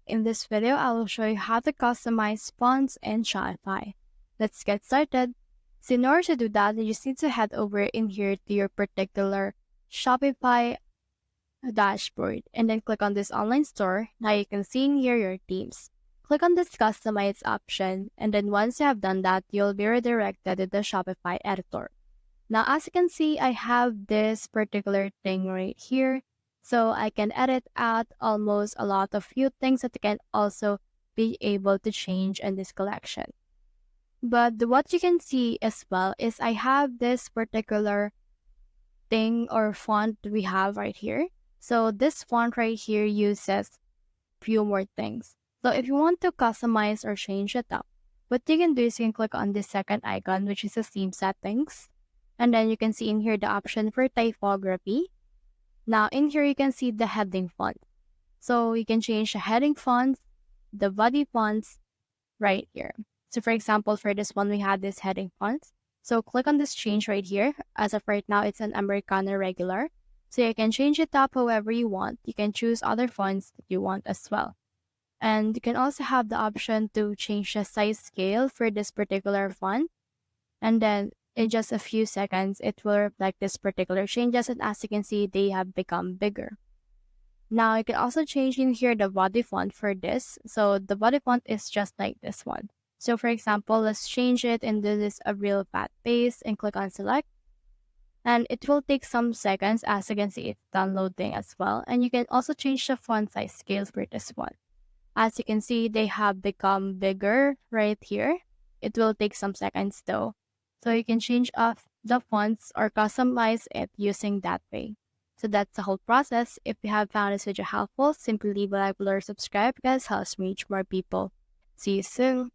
in this video, I will show you how to customize fonts in Shopify. Let's get started. So in order to do that, you just need to head over in here to your particular Shopify dashboard and then click on this online store. Now you can see in here your themes. Click on this customize option, and then once you have done that, you'll be redirected to the Shopify editor. Now, as you can see, I have this particular thing right here. So I can edit out almost a lot of few things that you can also be able to change in this collection. But what you can see as well is I have this particular thing or font we have right here. So this font right here uses few more things. So if you want to customize or change it up, what you can do is you can click on this second icon, which is the theme settings. And then you can see in here the option for typography. Now in here you can see the heading font. So you can change the heading fonts, the body fonts right here. So for example, for this one, we had this heading fonts. So click on this change right here. As of right now, it's an Americano regular. So you can change it up however you want. You can choose other fonts that you want as well. And you can also have the option to change the size scale for this particular font. And then in just a few seconds, it will reflect this particular changes. And as you can see, they have become bigger. Now you can also change in here the body font for this. So the body font is just like this one. So for example, let's change it and do this a real fat base and click on select. And it will take some seconds. As you can see, it's downloading as well. And you can also change the font size scale for this one. As you can see, they have become bigger right here. It will take some seconds though. So you can change off the fonts or customize it using that way. So that's the whole process. If you have found this video helpful, simply leave a like below or subscribe because it helps me reach more people. See you soon.